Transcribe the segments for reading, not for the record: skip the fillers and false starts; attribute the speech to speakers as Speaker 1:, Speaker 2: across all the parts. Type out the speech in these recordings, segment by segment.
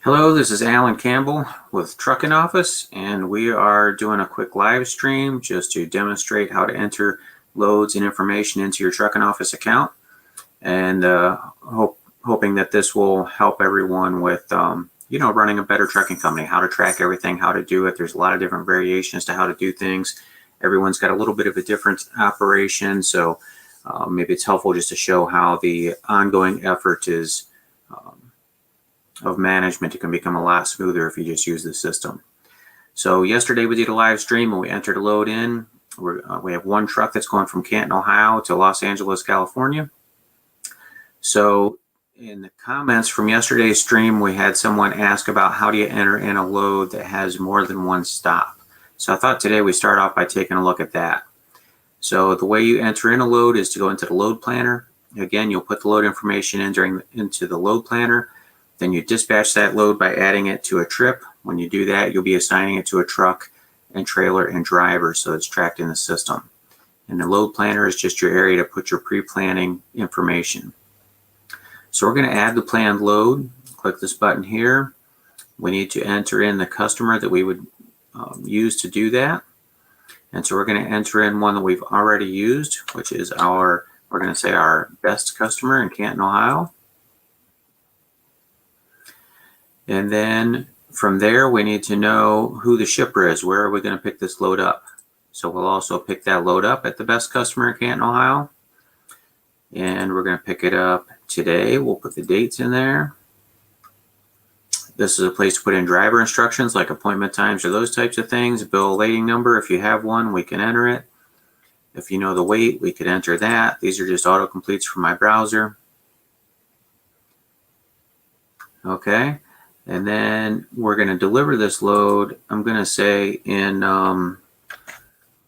Speaker 1: Hello, this is Alan Campbell with TruckingOffice, and we are doing a quick live stream just to demonstrate how to enter loads and information into your TruckingOffice account, and hoping that this will help everyone with running a better trucking company, how to track everything, how to do it. There's a lot of different variations to how to do things. Everyone's got a little bit of a different operation, so maybe it's helpful just to show how the ongoing effort is of management. It can become a lot smoother if you just use the system. So yesterday we did a live stream and we entered a load in. We have one truck that's going from Canton, Ohio to Los Angeles, California. So in the comments from yesterday's stream, we had someone ask about how do you enter in a load that has more than one stop. So I thought today we start off by taking a look at that. So the way you enter in a load is to go into the load planner. Again, you'll put the load information into the load planner. Then you dispatch that load by adding it to a trip. When you do that, you'll be assigning it to a truck and trailer and driver, so it's tracked in the system. And the load planner is just your area to put your pre-planning information. So we're going to add the planned load. Click this button here. We need to enter in the customer that we would use to do that. And so we're going to enter in one that we've already used, which is we're going to say our best customer in Canton, Ohio. And then from there, we need to know who the shipper is. Where are we going to pick this load up? So we'll also pick that load up at the best customer in Canton, Ohio. And we're going to pick it up today. We'll put the dates in there. This is a place to put in driver instructions like appointment times or those types of things. Bill of lading number, if you have one, we can enter it. If you know the weight, we could enter that. These are just autocompletes from my browser. Okay. And then we're going to deliver this load. I'm going to say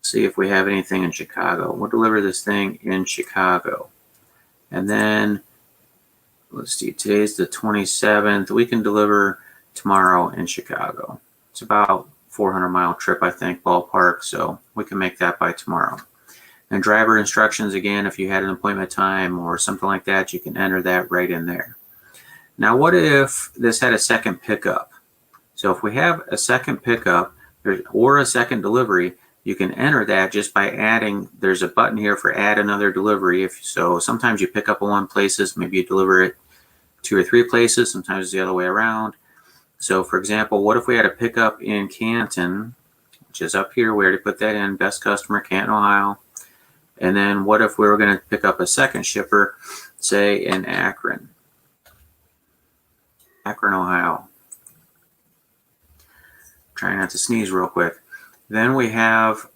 Speaker 1: see if we have anything in Chicago. We'll deliver this thing in Chicago. And then, let's see, today's the 27th. We can deliver tomorrow in Chicago. It's about 400-mile trip, I think, ballpark. So we can make that by tomorrow. And driver instructions, again, if you had an appointment time or something like that, you can enter that right in there. Now, what if this had a second pickup? So if we have a second pickup or a second delivery, you can enter that just by adding, there's a button here for add another delivery. So sometimes you pick up in one places, maybe you deliver it 2 or 3 places, sometimes it's the other way around. So for example, what if we had a pickup in Canton, which is up here, we already put that in, best customer, Canton, Ohio. And then what if we were going to pick up a second shipper, say in Akron, Ohio. Trying not to sneeze real quick. Then we have,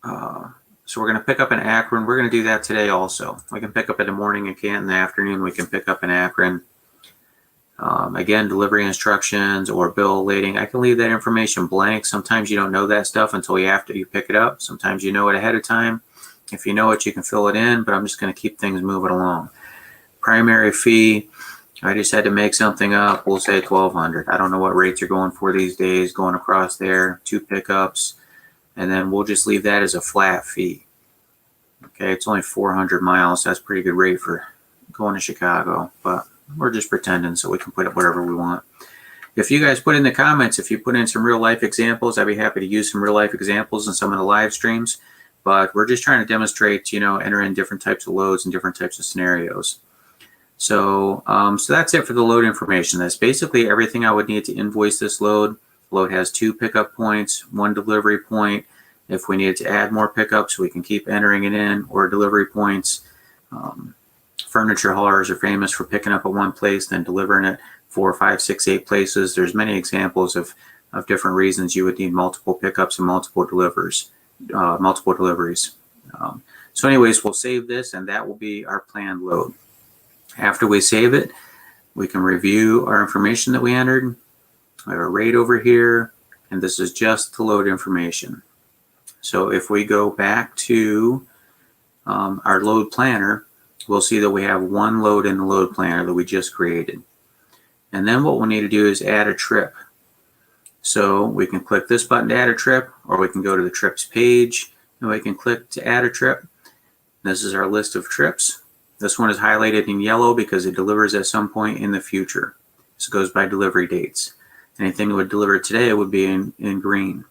Speaker 1: so we're going to pick up in Akron. We're going to do that today also. We can pick up in the morning in Canton, in the afternoon we can pick up in Akron. Again, delivery instructions or bill of lading. I can leave that information blank. Sometimes you don't know that stuff until after you pick it up. Sometimes you know it ahead of time. If you know it, you can fill it in, but I'm just going to keep things moving along. Primary fee. I just had to make something up. We'll say $1,200. I don't know what rates are going for these days, going across there, 2 pickups. And then we'll just leave that as a flat fee. Okay, it's only 400 miles. So that's a pretty good rate for going to Chicago. But we're just pretending so we can put up whatever we want. If you guys put in the comments, if you put in some real life examples, I'd be happy to use some real life examples in some of the live streams. But we're just trying to demonstrate, enter in different types of loads and different types of scenarios. So that's it for the load information. That's basically everything I would need to invoice this load. Load has 2 pickup points, 1 delivery point. If we needed to add more pickups, we can keep entering it in, or delivery points. Furniture haulers are famous for picking up at one place, then delivering it 4, 5, 6, 8 places. There's many examples of different reasons you would need multiple pickups and multiple deliveries. So anyways, we'll save this, and that will be our planned load. After we save it, we can review our information that we entered. We have a rate over here, and this is just the load information. So if we go back to our load planner, we'll see that we have 1 load in the load planner that we just created. And then what we'll need to do is add a trip. So we can click this button to add a trip, or we can go to the trips page, and we can click to add a trip. This is our list of trips. This one is highlighted in yellow because it delivers at some point in the future. This goes by delivery dates. Anything that would deliver today would be in green.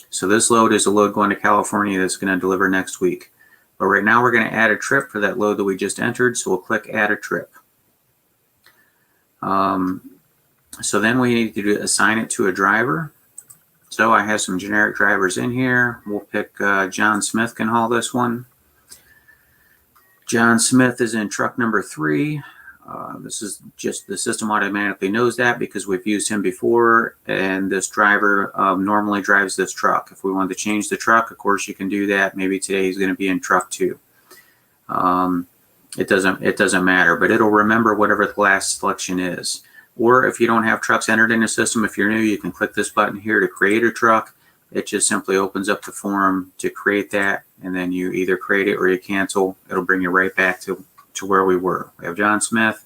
Speaker 1: So this load is a load going to California that's going to deliver next week. But right now we're going to add a trip for that load that we just entered, so we'll click Add a Trip. So then we need to assign it to a driver. So I have some generic drivers in here. We'll pick John Smith can haul this one. John Smith is in truck number 3. This is just the system automatically knows that because we've used him before, and this driver normally drives this truck. If we wanted to change the truck, of course you can do that. Maybe today he's going to be in truck 2. It doesn't matter, but it'll remember whatever the last selection is. Or if you don't have trucks entered in the system, if you're new, you can click this button here to create a truck. It just simply opens up the form to create that, and then you either create it or you cancel. It'll bring you right back to where we were. We have John Smith.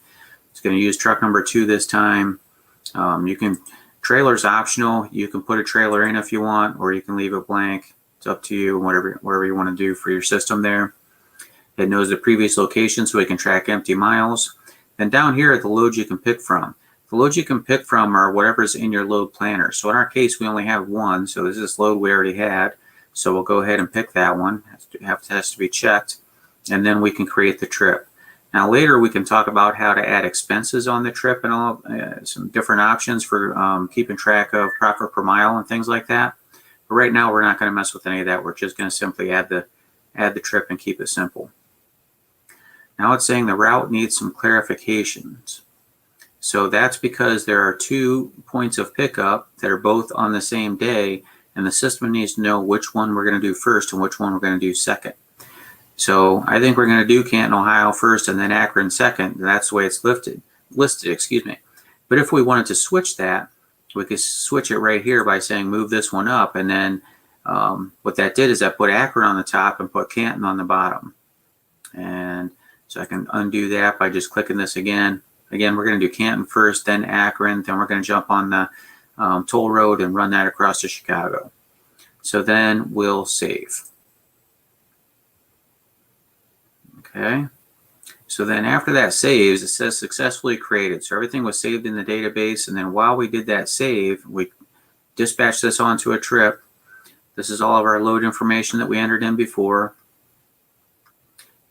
Speaker 1: He's going to use truck number 2 this time. Trailer's optional. You can put a trailer in if you want, or you can leave it blank. It's up to you, whatever you want to do for your system there. It knows the previous location so it can track empty miles. Then down here are the loads you can pick from. The loads you can pick from are whatever's in your load planner. So in our case, we only have one. So this is this load we already had. So we'll go ahead and pick that one. Has to be checked. And then we can create the trip. Now later we can talk about how to add expenses on the trip and all some different options for keeping track of profit per mile and things like that. But right now we're not going to mess with any of that. We're just going to simply add the trip and keep it simple. Now it's saying the route needs some clarifications. So that's because there are 2 points of pickup that are both on the same day, and the system needs to know which one we're going to do first and which one we're going to do second. So I think we're going to do Canton, Ohio first and then Akron second. That's the way it's listed, excuse me. But if we wanted to switch that, we could switch it right here by saying move this one up, and then what that did is that put Akron on the top and put Canton on the bottom. And so I can undo that by just clicking this again. Again, we're going to do Canton first, then Akron, then we're going to jump on the toll road and run that across to Chicago. So then we'll save. Okay. So then after that saves, it says successfully created. So everything was saved in the database, and then while we did that save, we dispatched this onto a trip. This is all of our load information that we entered in before.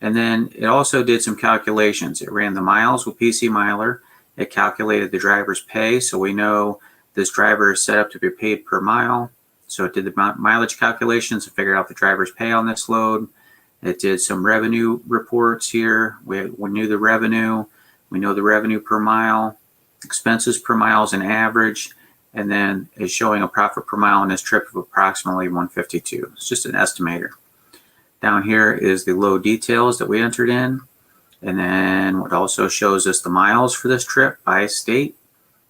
Speaker 1: And then it also did some calculations. It ran the miles with PC Miler. It calculated the driver's pay, so we know this driver is set up to be paid per mile. So it did the mileage calculations and figured out the driver's pay on this load. It did some revenue reports here. We knew the revenue. We know the revenue per mile. Expenses per mile is an average. And then it's showing a profit per mile on this trip of approximately 152. It's just an estimator. Down here is the load details that we entered in. And then what also shows us the miles for this trip by state,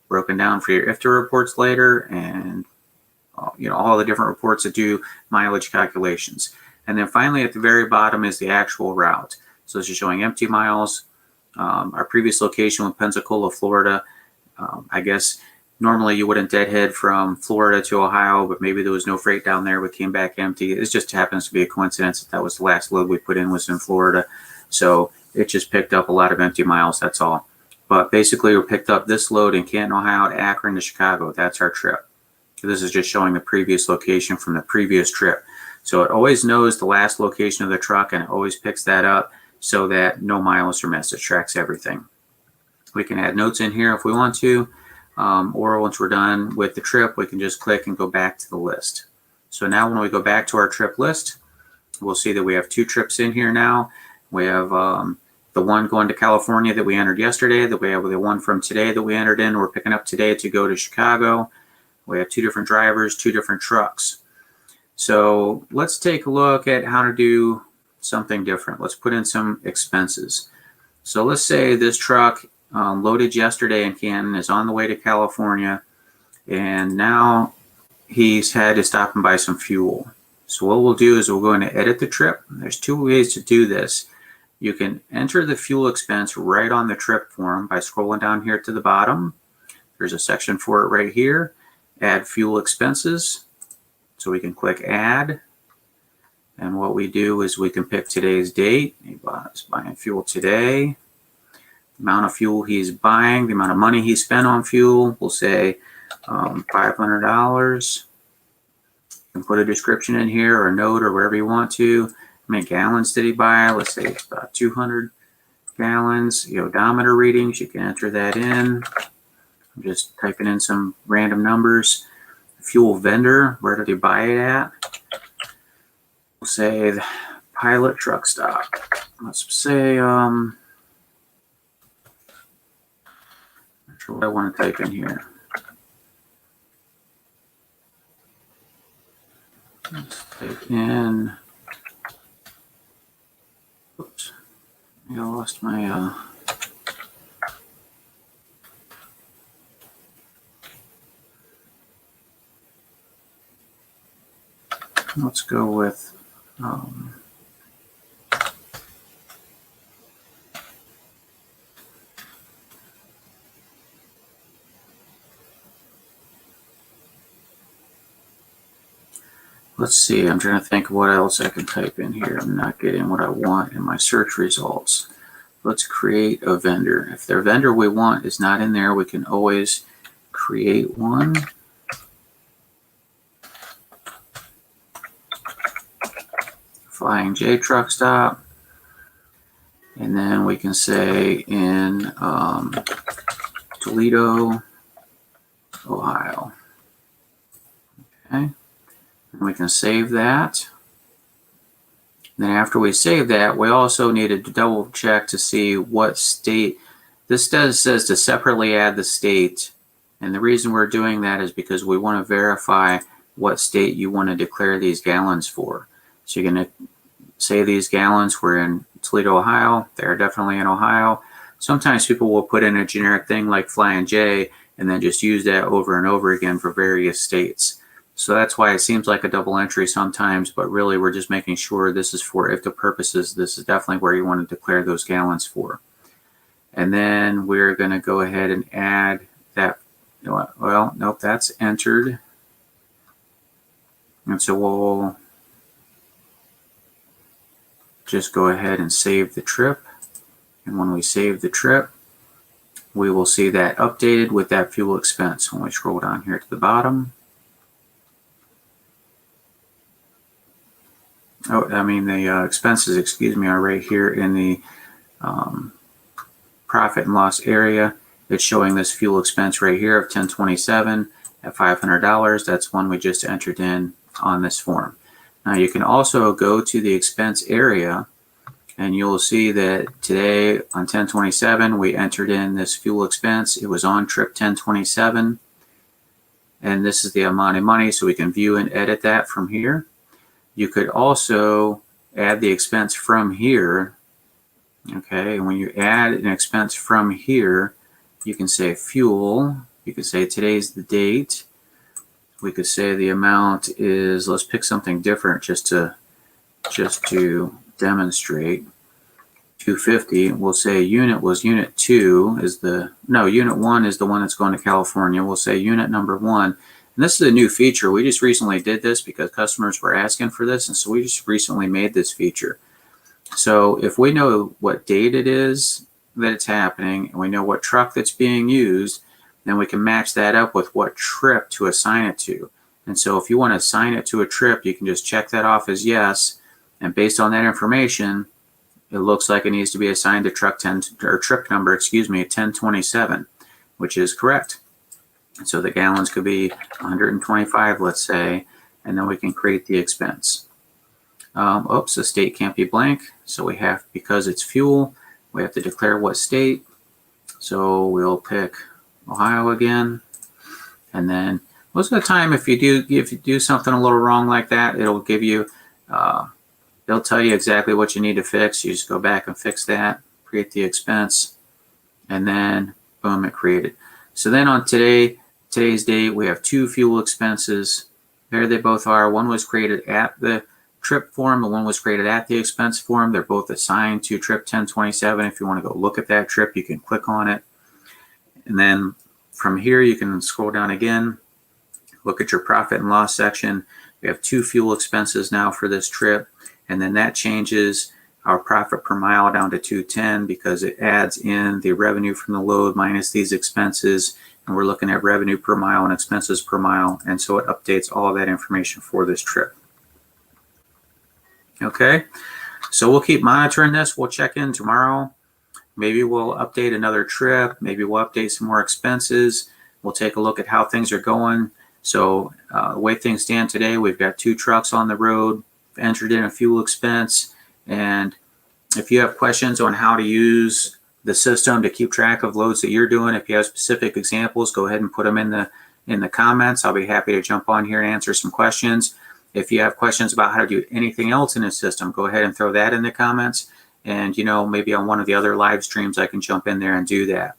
Speaker 1: broken down for your IFTA reports later, and all the different reports that do mileage calculations. And then finally at the very bottom is the actual route. So this is showing empty miles. Our previous location was Pensacola, Florida. I guess normally you wouldn't deadhead from Florida to Ohio, but maybe there was no freight down there. We came back empty. It just happens to be a coincidence that was the last load we put in was in Florida. So it just picked up a lot of empty miles, that's all. But basically we picked up this load in Canton, Ohio to Akron to Chicago. That's our trip. This is just showing the previous location from the previous trip. So it always knows the last location of the truck, and it always picks that up so that no miles are missed. It tracks everything. We can add notes in here if we want to. Or once we're done with the trip, we can just click and go back to the list. So now when we go back to our trip list, we'll see that we have 2 trips in here now. We have the one going to California that we entered yesterday, that we have the one from today that we entered in. We're picking up today to go to Chicago. We have 2 different drivers, 2 different trucks. So let's take a look at how to do something different. Let's put in some expenses. So let's say this truck loaded yesterday in Canton, is on the way to California, and now he's had to stop and buy some fuel. So what we'll do is we'll go in and edit the trip. There's 2 ways to do this. You can enter the fuel expense right on the trip form by scrolling down here to the bottom. There's a section for it right here. Add fuel expenses. So we can click add. And what we do is we can pick today's date. He's buying fuel today. amount of fuel he's buying, the amount of money he spent on fuel. We'll say $500. You can put a description in here or a note or wherever you want to. How many gallons did he buy? Let's say it's about 200 gallons. The odometer readings, you can enter that in. I'm just typing in some random numbers. Fuel vendor, where did he buy it at? We'll say the Pilot truck stop. Let's say, not sure what I want to type in here. Let's type in, oops, I lost my, let's go with, let's see, I'm trying to think of what else I can type in here. I'm not getting what I want in my search results. Let's create a vendor. If their vendor we want is not in there, we can always create one. Flying J truck stop. And then we can say in Toledo, Ohio. Okay. And we can save that. Then after we save that, we also need to double check to see what state. This says to separately add the state. And the reason we're doing that is because we want to verify what state you want to declare these gallons for. So you're going to say these gallons were in Toledo, Ohio. They're definitely in Ohio. Sometimes people will put in a generic thing like Flying J and then just use that over and over again for various states. So that's why it seems like a double entry sometimes, but really we're just making sure this is for if the purposes. This is definitely where you want to declare those gallons for. And then we're going to go ahead and add that. You know what? Well, nope, that's entered. And so we'll just go ahead and save the trip. And when we save the trip, we will see that updated with that fuel expense. When we scroll down here to the bottom. Oh, I mean the expenses, excuse me, are right here in the profit and loss area. It's showing this fuel expense right here of $1027 at $500. That's one we just entered in on this form. Now you can also go to the expense area and you'll see that today on 1027 we entered in this fuel expense. It was on trip 1027 and this is the amount of money, so we can view and edit that from here. You could also add the expense from here. Okay, and when you add an expense from here, you can say fuel. You could say today's the date. We could say the amount is, let's pick something different just to demonstrate. 250. We'll say unit was unit 2 is the, no, unit 1 is the one that's going to California. We'll say unit number 1. And this is a new feature. We just recently did this because customers were asking for this, and so we just recently made this feature. So if we know what date it is that it's happening, and we know what truck that's being used, then we can match that up with what trip to assign it to. And so if you want to assign it to a trip, you can just check that off as yes, and based on that information, it looks like it needs to be assigned to truck 10 or trip number, excuse me, 1027, which is correct. So the gallons could be 125, let's say, and then we can create the expense. Oops, the state can't be blank. So we have, because it's fuel, we have to declare what state. So we'll pick Ohio again. And then most of the time, if you do something a little wrong like that, it'll give you, they'll tell you exactly what you need to fix. You just go back and fix that, create the expense, and then boom, it created. So then on today's date, we have 2 fuel expenses. There they both are. One was created at the trip form, and one was created at the expense form. They're both assigned to trip 1027. If you want to go look at that trip, you can click on it. And then from here, you can scroll down again, look at your profit and loss section. We have 2 fuel expenses now for this trip. And then that changes our profit per mile down to 210 because it adds in the revenue from the load minus these expenses, and we're looking at revenue per mile and expenses per mile, and so it updates all of that information for this trip. Okay, so we'll keep monitoring this. We'll check in tomorrow. Maybe we'll update another trip. Maybe we'll update some more expenses. We'll take a look at how things are going. So the way things stand today, we've got 2 trucks on the road, entered in a fuel expense. And if you have questions on how to use the system to keep track of loads that you're doing, if you have specific examples, go ahead and put them in the comments. I'll be happy to jump on here and answer some questions. If you have questions about how to do anything else in the system, go ahead and throw that in the comments. And, maybe on one of the other live streams, I can jump in there and do that.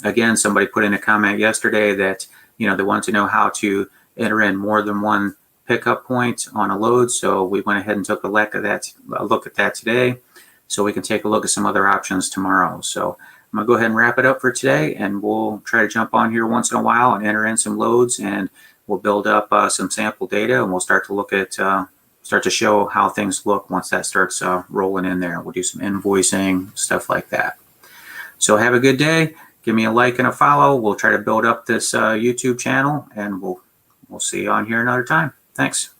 Speaker 1: Again, somebody put in a comment yesterday that, they wanted to know how to enter in more than one pickup point on a load. So we went ahead and took a look at that today. So we can take a look at some other options tomorrow. So I'm going to go ahead and wrap it up for today, and we'll try to jump on here once in a while and enter in some loads, and we'll build up some sample data, and we'll start to look at start to show how things look once that starts rolling in there. We'll do some invoicing, stuff like that. So have a good day. Give me a like and a follow. We'll try to build up this YouTube channel, and we'll see you on here another time. Thanks.